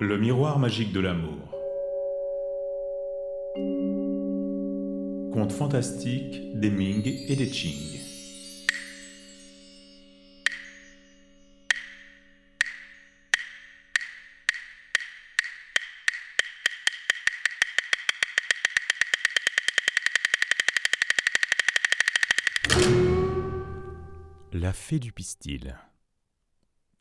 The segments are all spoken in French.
Le miroir magique de l'amour. Conte fantastique des Ming et des Qing. La fée du pistil.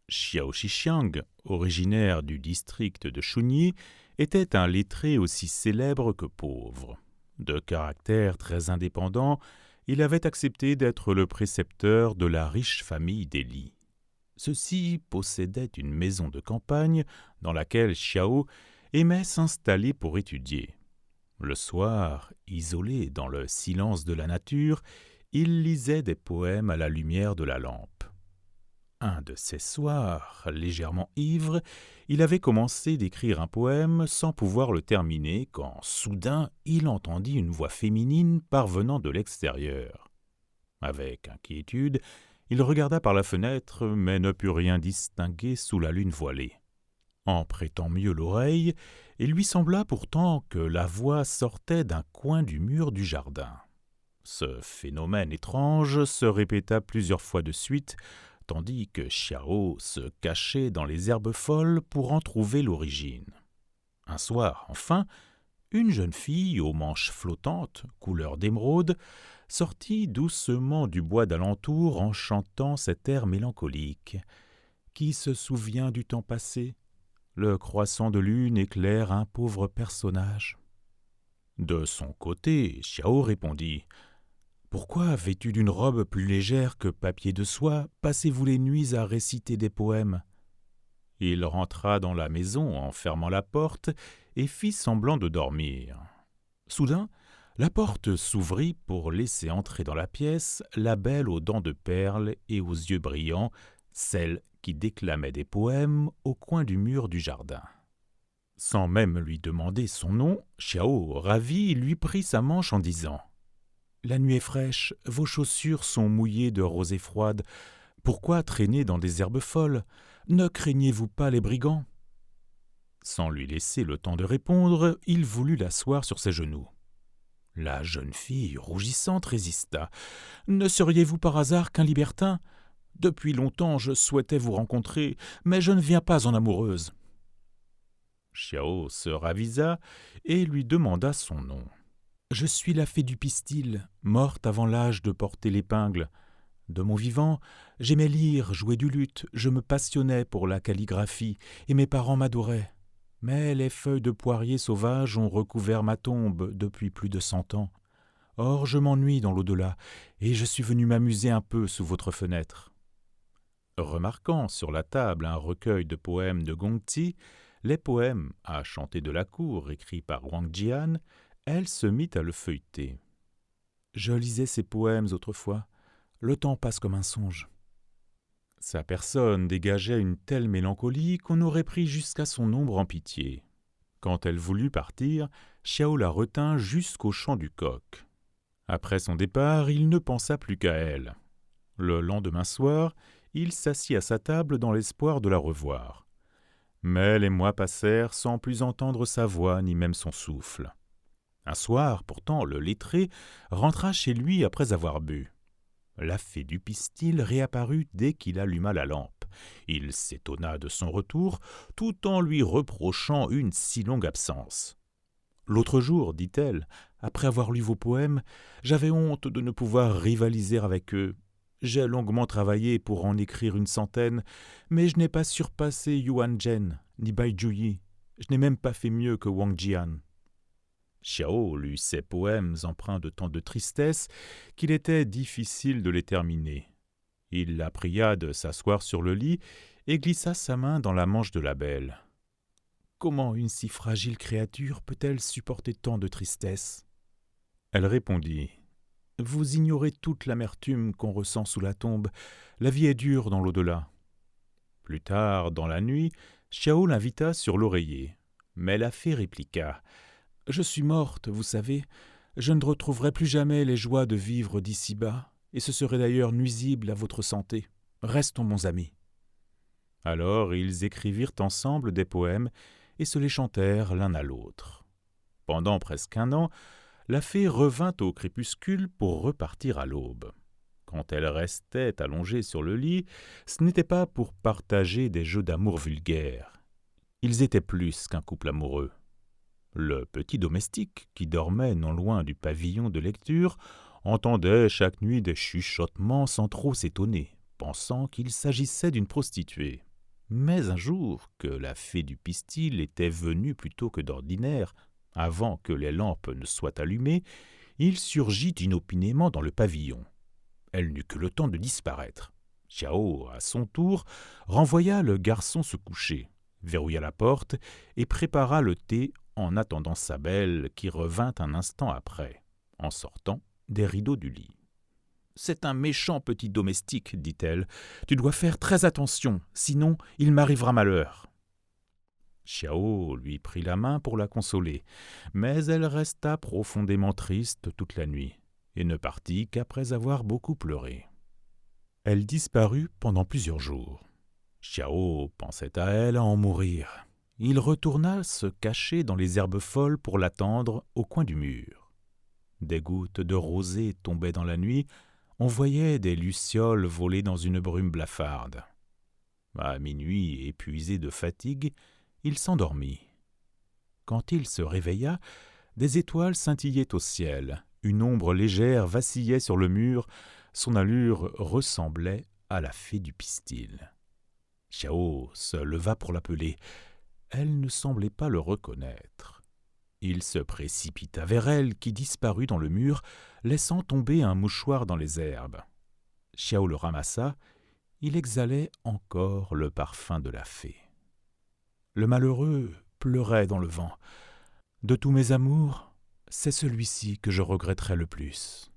Xiao Shixiang, originaire du district de Shunyi, était un lettré aussi célèbre que pauvre. De caractère très indépendant, il avait accepté d'être le précepteur de la riche famille des Li. Ceux-ci possédaient une maison de campagne dans laquelle Xiao aimait s'installer pour étudier. Le soir, isolé dans le silence de la nature, il lisait des poèmes à la lumière de la lampe. Un de ces soirs, légèrement ivre, il avait commencé d'écrire un poème sans pouvoir le terminer quand, soudain, il entendit une voix féminine parvenant de l'extérieur. Avec inquiétude, il regarda par la fenêtre, mais ne put rien distinguer sous la lune voilée. En prêtant mieux l'oreille, il lui sembla pourtant que la voix sortait d'un coin du mur du jardin. Ce phénomène étrange se répéta plusieurs fois de suite, tandis que Xiao se cachait dans les herbes folles pour en trouver l'origine. Un soir, enfin, une jeune fille aux manches flottantes, couleur d'émeraude, sortit doucement du bois d'alentour en chantant cet air mélancolique. Qui se souvient du temps passé? Le croissant de lune éclaire un pauvre personnage. De son côté, Xiao répondit « Pourquoi, vêtu d'une robe plus légère que papier de soie, passez-vous les nuits à réciter des poèmes ?» Il rentra dans la maison en fermant la porte et fit semblant de dormir. Soudain, la porte s'ouvrit pour laisser entrer dans la pièce la belle aux dents de perles et aux yeux brillants, celle qui déclamait des poèmes au coin du mur du jardin. Sans même lui demander son nom, Xiao, ravi, lui prit sa manche en disant « La nuit est fraîche, vos chaussures sont mouillées de rosée froide. Pourquoi traîner dans des herbes folles? Ne craignez-vous pas les brigands ?» Sans lui laisser le temps de répondre, il voulut l'asseoir sur ses genoux. La jeune fille, rougissante, résista. « Ne seriez-vous par hasard qu'un libertin? Depuis longtemps je souhaitais vous rencontrer, mais je ne viens pas en amoureuse. » Xiao se ravisa et lui demanda son nom. « Je suis la fée du pistil, morte avant l'âge de porter l'épingle. De mon vivant, j'aimais lire, jouer du luth, je me passionnais pour la calligraphie, et mes parents m'adoraient. Mais les feuilles de poirier sauvages ont recouvert ma tombe depuis plus de 100 ans. Or, je m'ennuie dans l'au-delà, et je suis venu m'amuser un peu sous votre fenêtre. » Remarquant sur la table un recueil de poèmes de Gongti, les poèmes à chanter de la cour écrits par Wang Jian, elle se mit à le feuilleter. « Je lisais ces poèmes autrefois. Le temps passe comme un songe. » Sa personne dégageait une telle mélancolie qu'on aurait pris jusqu'à son ombre en pitié. Quand elle voulut partir, Xiao la retint jusqu'au chant du coq. Après son départ, il ne pensa plus qu'à elle. Le lendemain soir, il s'assit à sa table dans l'espoir de la revoir. Mais les mois passèrent sans plus entendre sa voix ni même son souffle. Un soir, pourtant, le lettré rentra chez lui après avoir bu. La fée du pistil réapparut dès qu'il alluma la lampe. Il s'étonna de son retour, tout en lui reprochant une si longue absence. « L'autre jour, dit-elle, après avoir lu vos poèmes, j'avais honte de ne pouvoir rivaliser avec eux. J'ai longuement travaillé pour en écrire une centaine, mais je n'ai pas surpassé Yuan Zhen ni Bai Juyi. Je n'ai même pas fait mieux que Wang Jian. » Xiao lut ces poèmes empreints de tant de tristesse qu'il était difficile de les terminer. Il la pria de s'asseoir sur le lit et glissa sa main dans la manche de la belle. Comment une si fragile créature peut-elle supporter tant de tristesse? Elle répondit. Vous ignorez toute l'amertume qu'on ressent sous la tombe. La vie est dure dans l'au-delà. Plus tard, dans la nuit, Xiao l'invita sur l'oreiller. Mais la fée répliqua. Je suis morte, vous savez. Je ne retrouverai plus jamais les joies de vivre d'ici-bas, et ce serait d'ailleurs nuisible à votre santé. Restons bons amis. Alors ils écrivirent ensemble des poèmes, et se les chantèrent l'un à l'autre. Pendant presque un an, la fée revint au crépuscule pour repartir à l'aube. Quand elle restait allongée sur le lit, ce n'était pas pour partager des jeux d'amour vulgaires. Ils étaient plus qu'un couple amoureux. Le petit domestique, qui dormait non loin du pavillon de lecture, entendait chaque nuit des chuchotements sans trop s'étonner, pensant qu'il s'agissait d'une prostituée. Mais un jour, que la fée du pistil était venue plus tôt que d'ordinaire, avant que les lampes ne soient allumées, il surgit inopinément dans le pavillon. Elle n'eut que le temps de disparaître. Xiao, à son tour, renvoya le garçon se coucher, verrouilla la porte et prépara le thé en attendant sa belle qui revint un instant après, en sortant des rideaux du lit. « C'est un méchant petit domestique, dit-elle. Tu dois faire très attention, sinon il m'arrivera malheur. » Xiao lui prit la main pour la consoler, mais elle resta profondément triste toute la nuit et ne partit qu'après avoir beaucoup pleuré. Elle disparut pendant plusieurs jours. Xiao pensait à elle à en mourir. Il retourna se cacher dans les herbes folles pour l'attendre au coin du mur. Des gouttes de rosée tombaient dans la nuit, on voyait des lucioles voler dans une brume blafarde. À minuit, épuisé de fatigue, il s'endormit. Quand il se réveilla, des étoiles scintillaient au ciel, une ombre légère vacillait sur le mur, son allure ressemblait à la fée du pistil. Xiao se leva pour l'appeler. Elle ne semblait pas le reconnaître. Il se précipita vers elle, qui disparut dans le mur, laissant tomber un mouchoir dans les herbes. Xiao le ramassa, il exhalait encore le parfum de la fée. Le malheureux pleurait dans le vent. « De tous mes amours, c'est celui-ci que je regretterais le plus. »